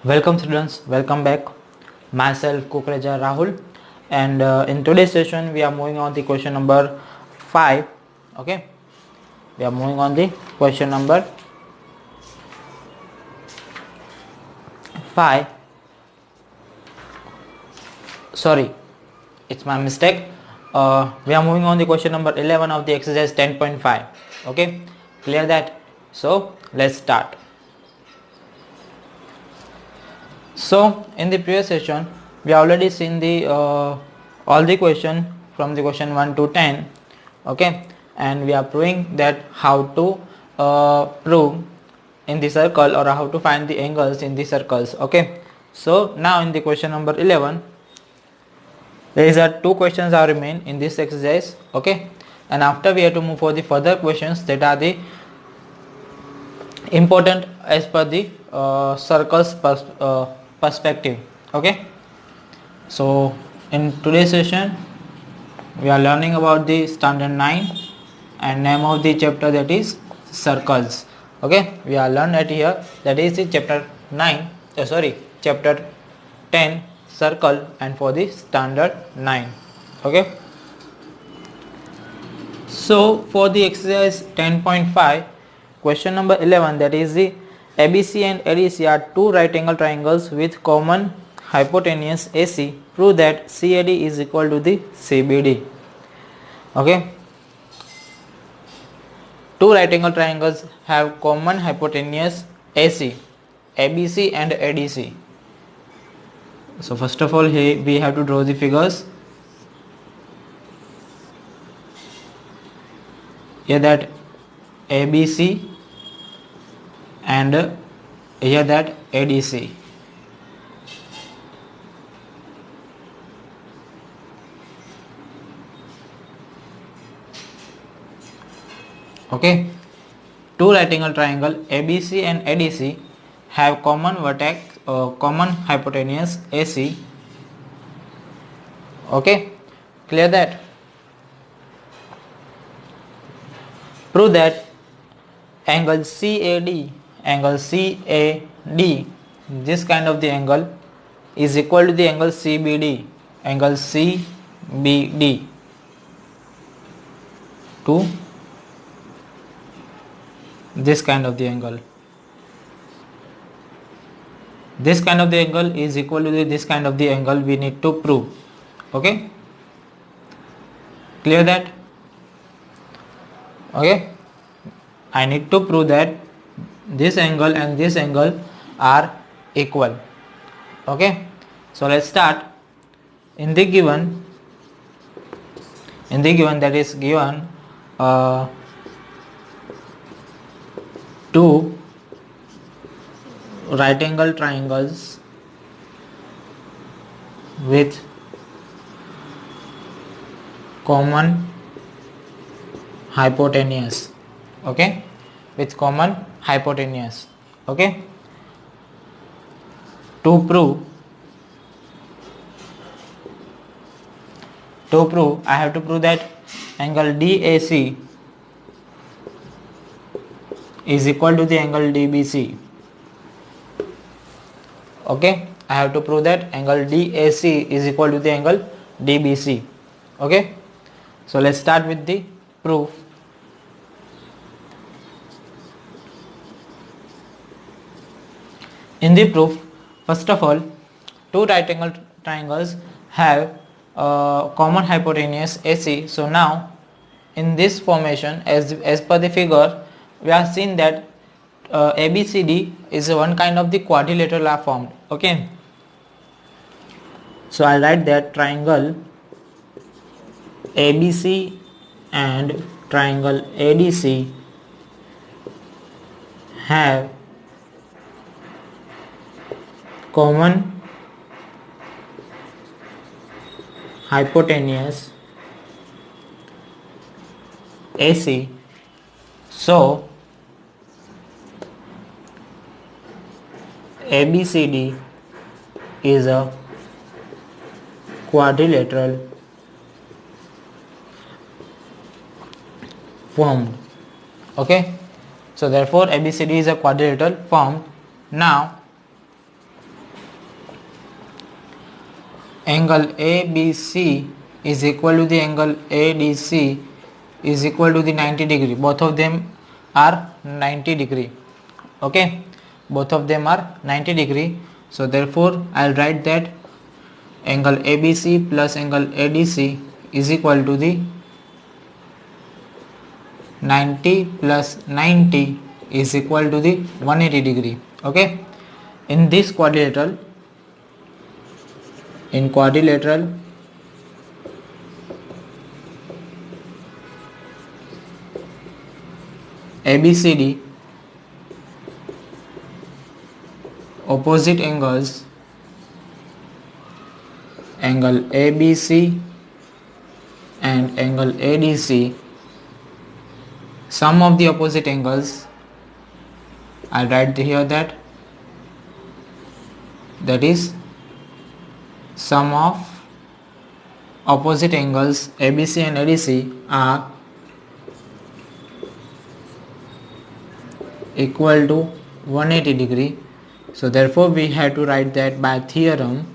Welcome students, welcome back. Myself Kukreja Rahul, and in today's session we are moving on the question number 5. Okay, we are moving on the question number 5. Sorry, it's my mistake. We are moving on the question number 11 of the exercise 10.5. Okay, clear that? So let's start. So in the previous session we already seen the all the question from the question 1 to 10. Okay, and we are proving that how to prove in the circle or how to find the angles in the circles. Okay, so now in the question number 11 there is a two questions are remain in this exercise. Okay, and after we have to move for the further questions that are the important as per the circles perspective. Okay, so in today's session we are learning about the standard 9 and name of the chapter, that is circles. Okay, we are learned at here, that is the chapter 9 chapter 10 circle, and for the standard 9. Okay, so for the exercise 10.5 question number 11, that is the ABC and ADC are two right angle triangles with common hypotenuse AC. Prove that CAD is equal to the CBD. Okay, two right angle triangles have common hypotenuse AC, ABC and ADC. So first of all here we have to draw the figures. Here that ABC and here that ADC. Okay, two right angle triangle ABC and ADC have common vertex, common hypotenuse AC. Okay, clear that? Prove that angle CAD, this kind of the angle is equal to the angle CBD, to this kind of the angle. This kind of the angle is equal to this kind of the angle we need to prove. Okay, clear that? Okay, I need to prove that this angle and this angle are equal. Okay, so let's start. In the given that is given two right angle triangles with common hypotenuse. Okay, with common hypotenuse. Okay, to prove I have to prove that angle DAC is equal to the angle DBC. Okay, I have to prove that angle DAC is equal to the angle DBC. Okay, so let's start with the proof. In the proof, first of all, two right angle triangles have common hypotenuse AC. So now in this formation, as per the figure, we have seen that ABCD is one kind of the quadrilateral are formed. Okay, so I'll write that triangle ABC and triangle ADC have common hypotenuse AC. So ABCD is a quadrilateral formed. Okay, so therefore ABCD is a quadrilateral formed. Now angle ABC is equal to the angle ADC is equal to the 90 degree. Both of them are 90 degree. Okay, both of them are 90 degree. So therefore I'll write that angle ABC plus angle ADC is equal to the 90 plus 90 is equal to the 180 degree. Okay, in this quadrilateral, ABCD opposite angles, angle ABC and angle ADC, sum of the opposite angles, I'll write here that is sum of opposite angles ABC and ADC are equal to 180 degree. So therefore we have to write that by theorem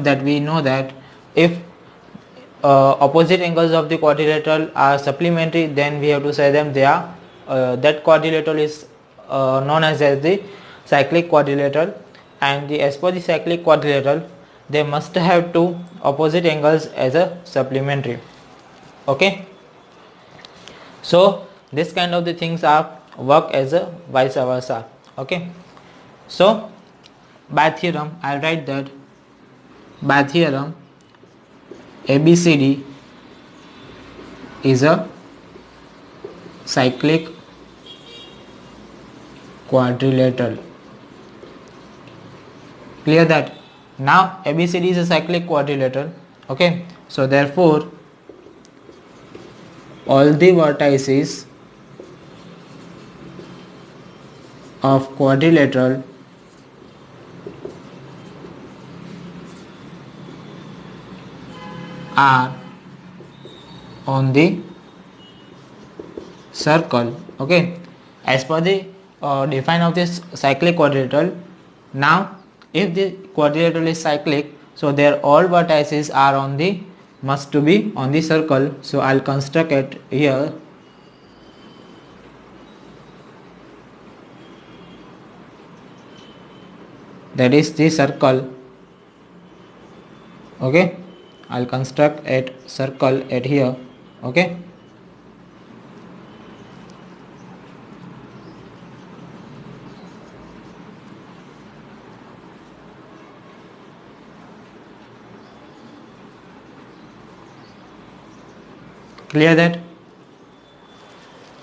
that we know that if opposite angles of the quadrilateral are supplementary, then we have to say them they are that quadrilateral is known as the cyclic quadrilateral, and as per the cyclic quadrilateral they must have two opposite angles as a supplementary. Okay, so this kind of the things are work as a vice versa. Okay, so by theorem I'll write that by theorem ABCD is a cyclic quadrilateral. Clear that? Now ABCD is a cyclic quadrilateral. Okay, so therefore all the vertices of quadrilateral are on the circle. Okay, as per the define of this cyclic quadrilateral, now if the quadrilateral is cyclic, so their all vertices are on the must to be on the circle. So I'll construct it here. That is the circle. Okay, I'll construct a circle at here. Okay, clear that?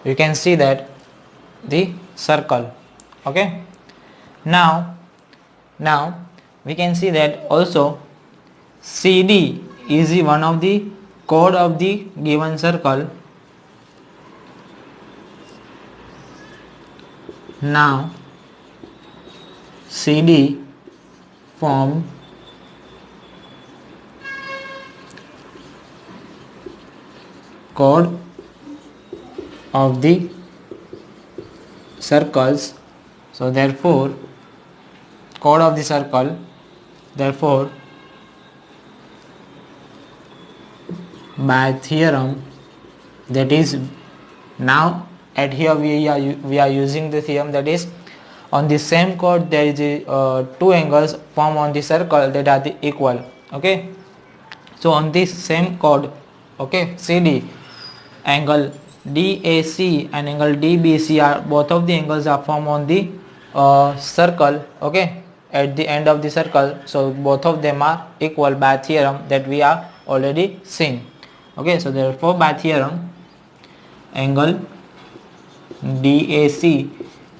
You can see that the circle. Okay, now we can see that also CD is the one of the chord of the given circle. Now CD form chord of the circles. So therefore chord of the circle, therefore by theorem, that is now at here we are using the theorem that is on the same chord there is two angles formed on the circle that are the equal. Okay, so on this same chord, okay, CD, angle DAC and angle DBC are both of the angles are formed on the circle. Okay, at the end of the circle, so both of them are equal by theorem that we are already seen. Okay, so therefore by theorem angle DAC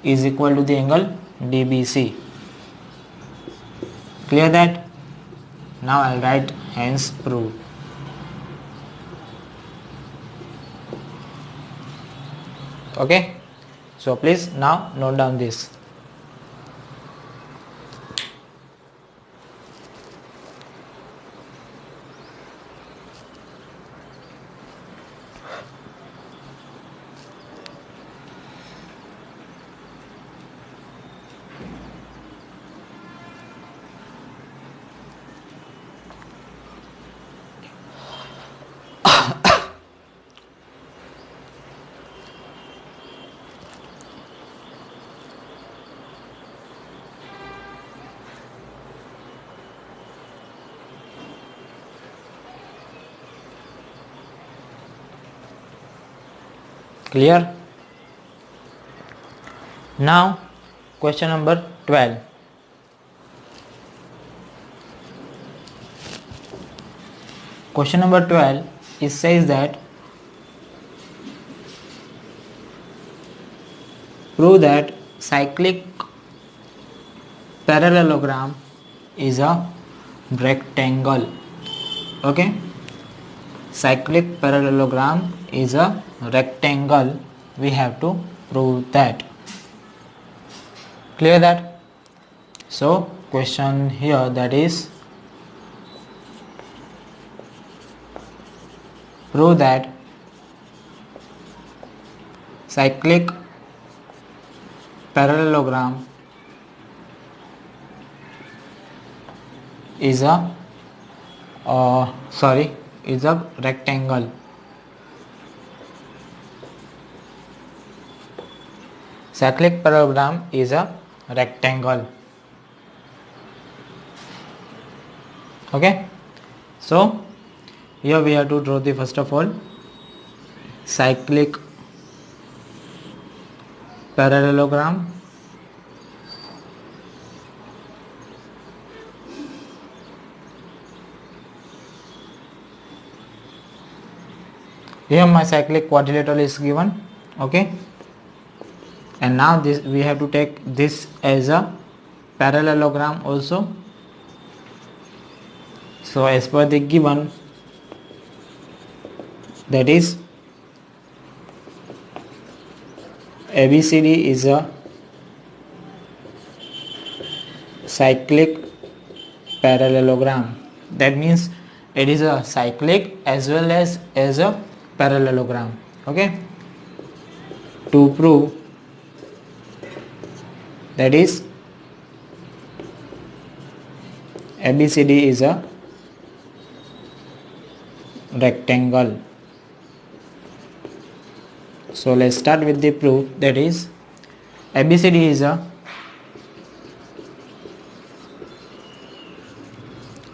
is equal to the angle DBC. Clear that? Now I'll write hence proved. Okay, so please now note down this. Clear? Now question number 12. Question number 12, it says that prove that cyclic parallelogram is a rectangle. Okay, cyclic parallelogram is a rectangle. We have to prove that. Clear that? So question here, that is prove that cyclic parallelogram is a rectangle. Cyclic parallelogram is a rectangle. Okay, so here we have to draw the first of all cyclic parallelogram. Here my cyclic quadrilateral is given. Okay, and now this we have to take this as a parallelogram also. So as per the given, that is ABCD is a cyclic parallelogram. That means it is a cyclic as well as a parallelogram. Okay, to prove, that is ABCD is a rectangle. So let's start with the proof, that is ABCD is a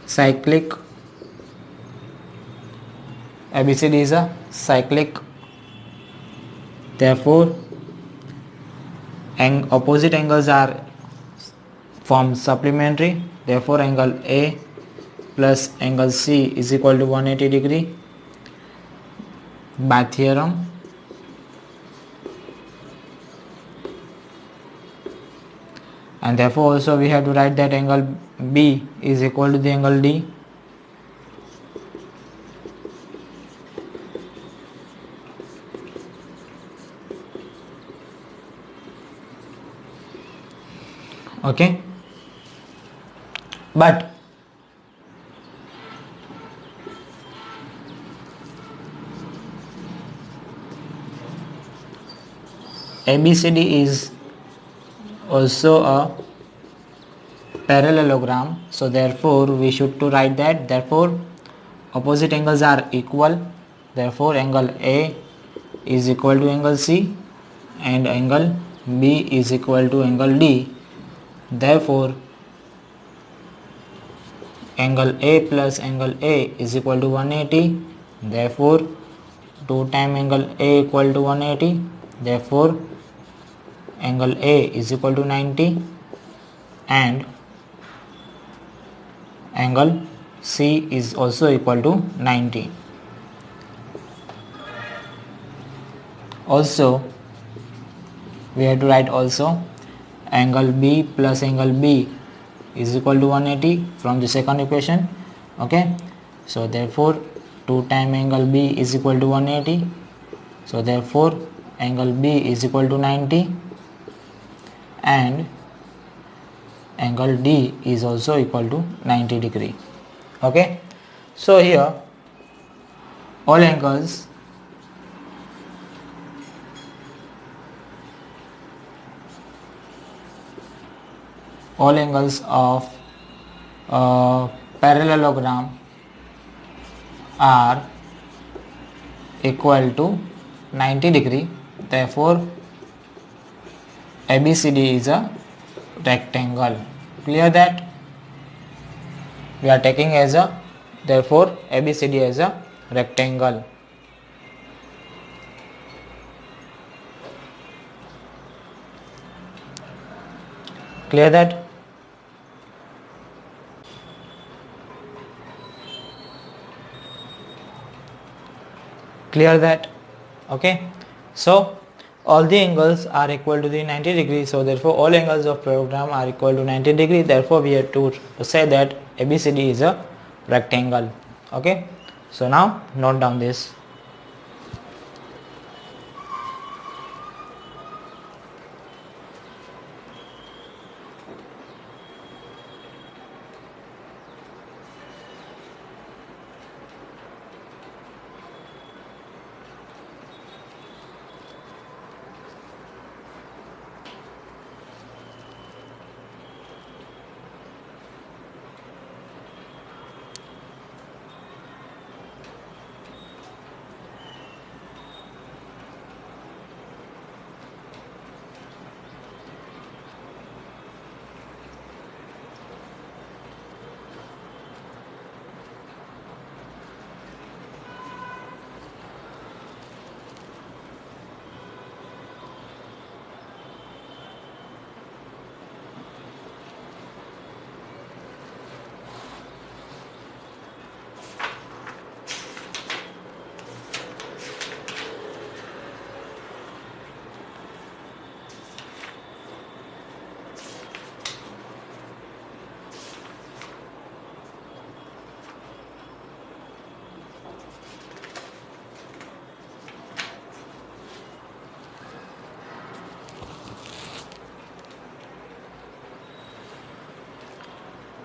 cyclic. ABCD is a cyclic, therefore opposite angles are formed supplementary, therefore angle A plus angle C is equal to 180 degree by theorem. And therefore also we have to write that angle B is equal to the angle D. Okay, but ABCD is also a parallelogram, so therefore we should to write that, therefore opposite angles are equal, therefore angle A is equal to angle C and angle B is equal to angle D. Therefore angle A plus angle A is equal to 180, therefore 2 times angle A equal to 180, therefore angle A is equal to 90 and angle C is also equal to 90. Also we have to write also angle B plus angle B is equal to 180 from the second equation. Okay, so therefore 2 times angle B is equal to 180, so therefore angle B is equal to 90 and angle D is also equal to 90 degree. Okay, so here all angles of parallelogram are equal to 90 degree, therefore ABCD is a rectangle. Clear that? We are taking as a, therefore ABCD as a rectangle. Clear that? Clear that? Okay, so all the angles are equal to the 90 degrees, so therefore all angles of parallelogram are equal to 90 degrees, therefore we have to say that ABCD is a rectangle. Okay, so now note down this.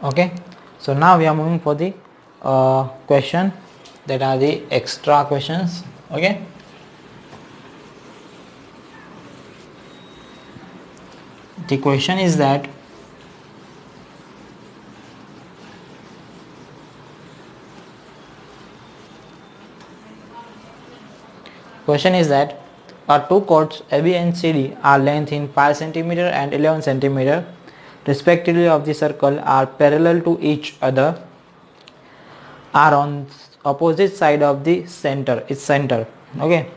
Okay, so now we are moving for the question that are the extra questions. Okay, the question is that our two chords AB and CD are length in 5 cm and 11 cm respectively of the circle are parallel to each other, are on opposite side of the center, its center. Okay,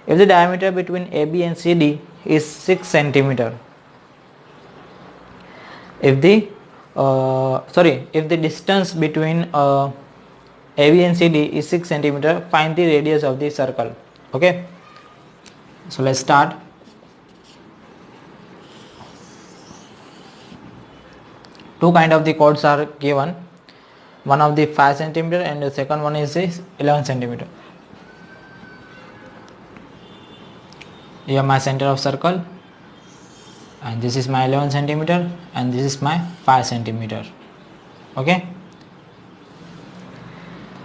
if the diameter between AB and CD is 6 cm, if the distance between AB and CD is 6 cm, find the radius of the circle. Okay, so let's start. Two kind of the chords are given, one of the 5 cm and the second one is 11 cm. Here my center of circle, and this is my 11 cm and this is my 5 cm. Okay,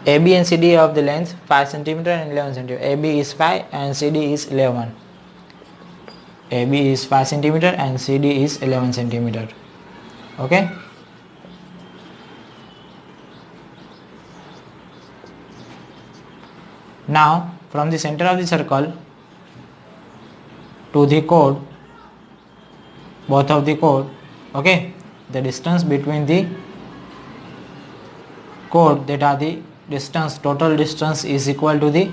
AB and CD of the length 5 cm and 11 cm. AB is 5 and CD is 11. AB is 5 cm and CD is 11 cm. Okay, now from the center of the circle to the chord, both of the chord, okay, the distance between the chord, that are the distance, total distance is equal to the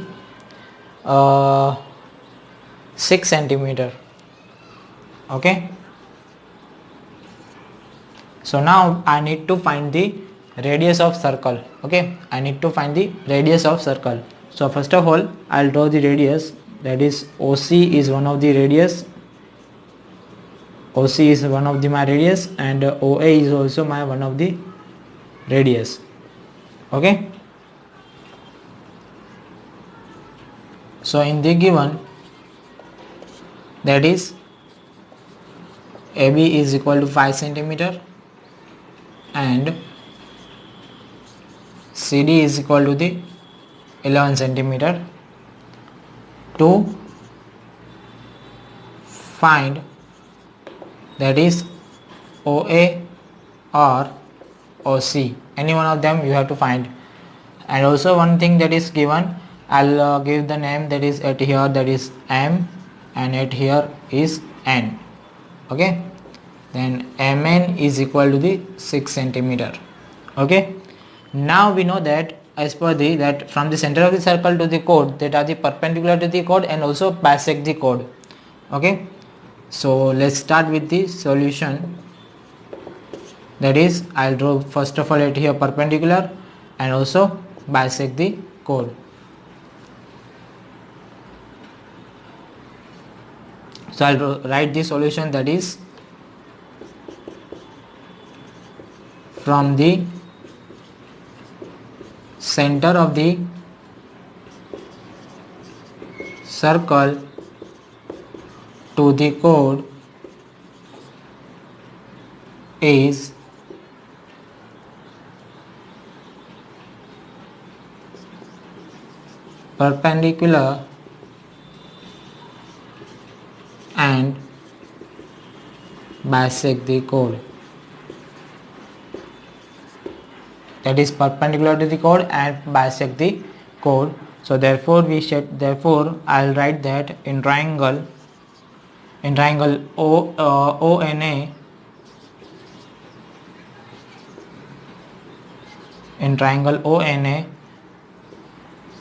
6 cm. Okay, so now I need to find the radius of circle. Okay, I need to find the radius of circle. So first of all I'll draw the radius, that is OC is one of the radius, OC is one of the my radius, and OA is also my one of the radius. Okay, so in the given, that is AB is equal to 5 cm and CD is equal to the 11 cm. To find, that is OA or OC, any one of them you have to find. And also one thing that is given, I'll give the name, that is at here that is M and at here is N. Okay, then Mn is equal to the 6 cm. Okay, now we know that as per the, that from the center of the circle to the chord, that are the perpendicular to the chord and also bisect the chord. Okay, so let's start with the solution. That is, I'll draw first of all it here perpendicular and also bisect the chord. So I'll write the solution, that is from the center of the circle to the chord is perpendicular and bisect the chord. That is perpendicular to the chord and bisect the chord. So therefore I'll write that in triangle ONA, in triangle ONA,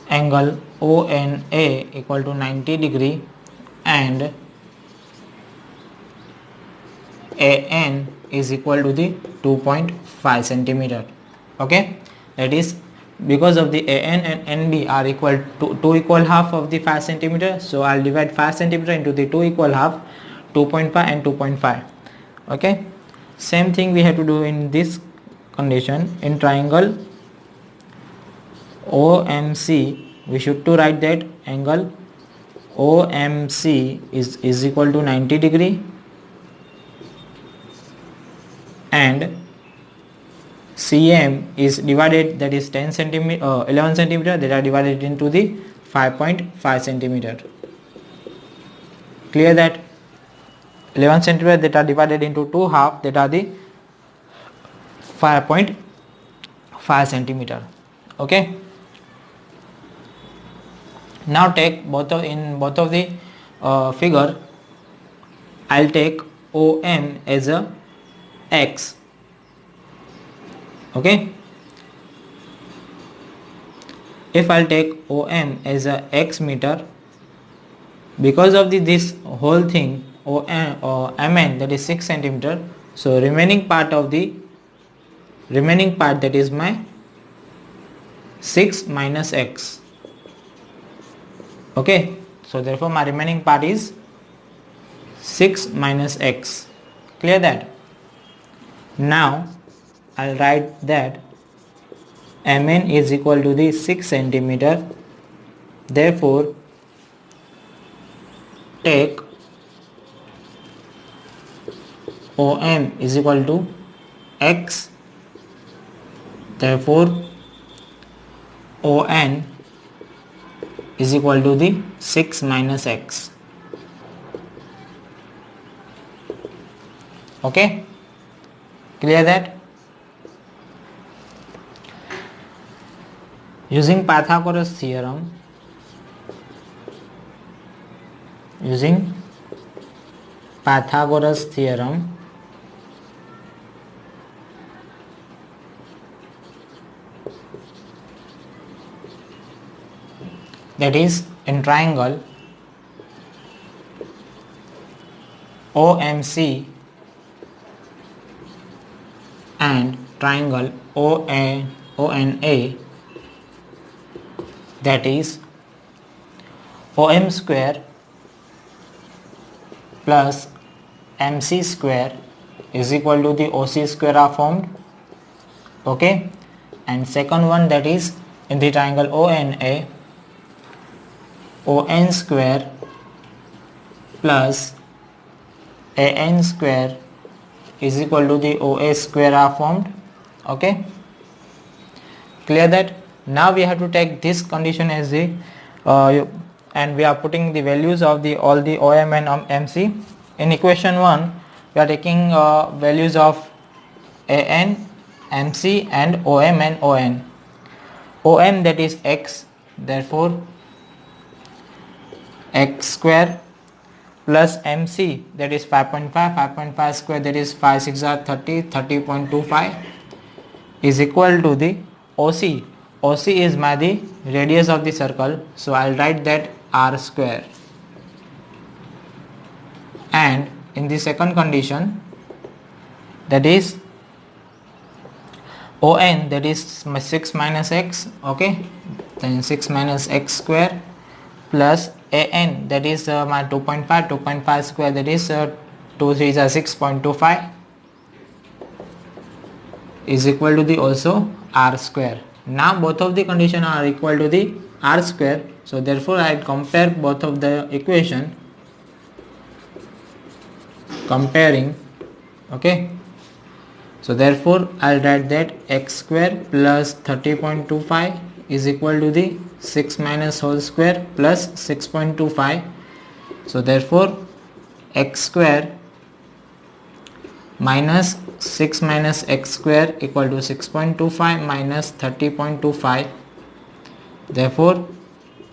angle ONA equal to 90 degree and AN is equal to the 2.5 centimeter. Okay, that is because of the AN and NB are equal to 2 equal half of the 5 centimeter. So I'll divide 5 centimeter into the 2 equal half, 2.5 and 2.5. Okay, same thing we have to do in this condition. In triangle OMC, we should to write that angle OMC is equal to 90 degree and CM is divided, that is 10 centimeter 11 centimeter, that are divided into the 5.5 centimeter. Clear that 11 centimeter that are divided into 2 half, that are the 5.5 centimeter. Okay, now take both of the figure, I'll take OM as a X. Okay, if I'll take OM as a X meter, because of this whole thing OM or MN, that is 6 centimeter, so remaining part that is my 6 minus X. Okay, so therefore my remaining part is 6 minus X. Clear that? Now I'll write that MN is equal to the 6 centimeter. Therefore take OM is equal to X. Therefore ON is equal to the 6 minus X. Okay, clear that? Using Pythagoras theorem, that is in triangle OMC and triangle ONA, that is OM square plus MC square is equal to the OC square are formed. Okay, and second one, that is in the triangle ONA, ON square plus AN square is equal to the OA square are formed. Okay, clear that? Now we have to take this condition as the and we are putting the values of the all the OM and MC. In equation 1 we are taking values of AN, MC and OM and ON. OM, that is X, therefore X square plus MC, that is 5.5 square, that is 5 6 are 30.25 is equal to the OC. OC is the radius of the circle, so I'll write that R square. And in the second condition, that is ON, that is my 6 minus x, okay, then 6 minus x square, plus AN, that is my 2.5 square, that is 2 3s are 6.25, is equal to the also r square. Now both of the condition are equal to the r square, so therefore I compare both of the equation, comparing, okay. So therefore I'll write that x square plus 30.25 is equal to the 6 minus whole square plus 6.25. So therefore x square minus 6 minus x square equal to 6.25 minus 30.25. Therefore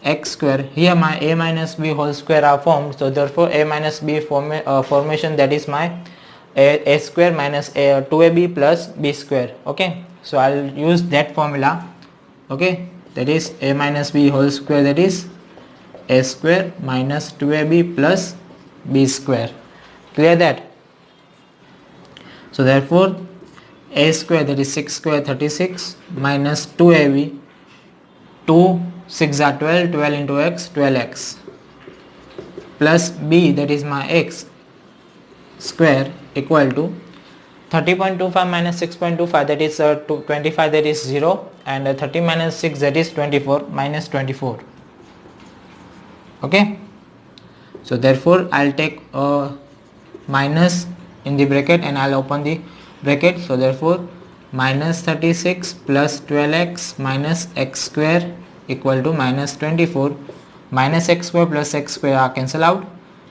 x square, here my a minus b whole square are formed, so therefore a minus b formation, that is my a square minus 2ab plus b square, okay. So I'll use that formula, okay, that is a minus b whole square, that is a square minus 2ab plus b square. Clear that? So therefore a square, that is 6 square 36 minus 2ab, 2 6 are 12, 12 into x, 12x, plus b, that is my x square, equal to 30.25 minus 6.25, that is 25, that is 0, and 30 minus 6, that is 24, minus 24, okay. So therefore I'll take minus in the bracket and I'll open the bracket. So therefore minus 36 plus 12x minus x square equal to minus 24, minus x square plus x square are cancel out.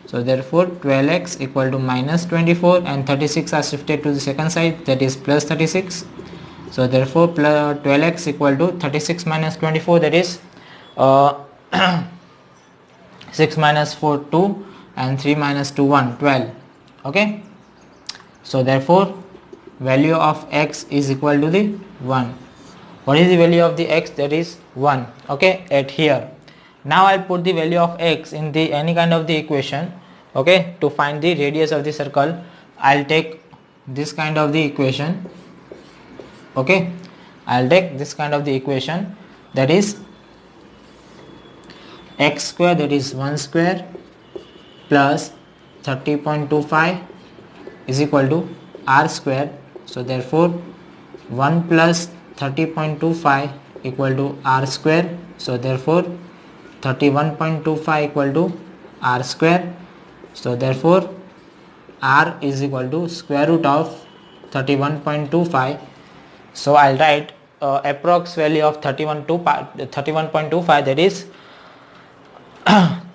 So therefore 12x equal to minus 24 and 36 are shifted to the second side, that is plus 36. So therefore 12x equal to 36 minus 24, that is 6 minus 4 2 and 3 minus 2 1, 12, okay. So therefore value of x is equal to the 1. What is the value of the x? That is 1, okay, at here. Now I'll put the value of x in the any kind of the equation, okay. To find the radius of the circle, I'll take this kind of the equation, okay. I'll take this kind of the equation, that is x square, that is 1 square plus 30.25 is equal to r square. So therefore 1 plus 30.25 equal to r square. So therefore 31.25 equal to r square. So therefore r is equal to square root of 31.25. So I'll write approx value of 31.25, that is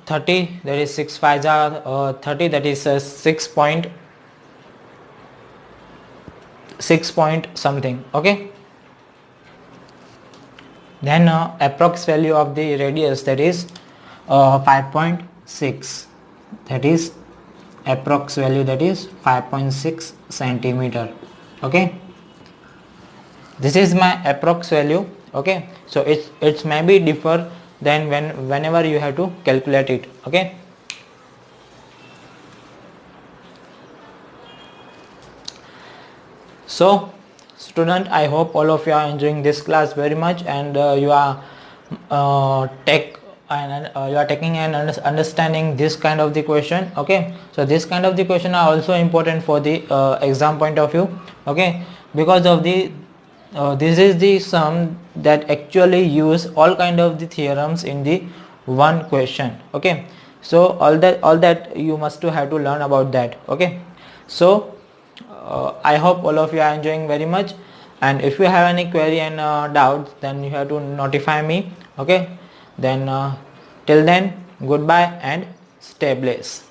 30, that is 6 5 are 30, that is 6 point something, okay. Then approx value of the radius, that is 5.6, that is approx value, that is 5.6 centimeter, okay. This is my approx value, okay. So it's maybe differ than whenever you have to calculate it, okay. So student, I hope all of you are enjoying this class very much, and you are taking and understanding this kind of the question, okay. So this kind of the question are also important for the exam point of view, okay, because of the this is the sum that actually use all kind of the theorems in the one question, okay. So all that you must have to learn about that, okay. So I hope all of you are enjoying very much, and if you have any query and doubts, then you have to notify me, okay. Then till then, goodbye and stay blessed.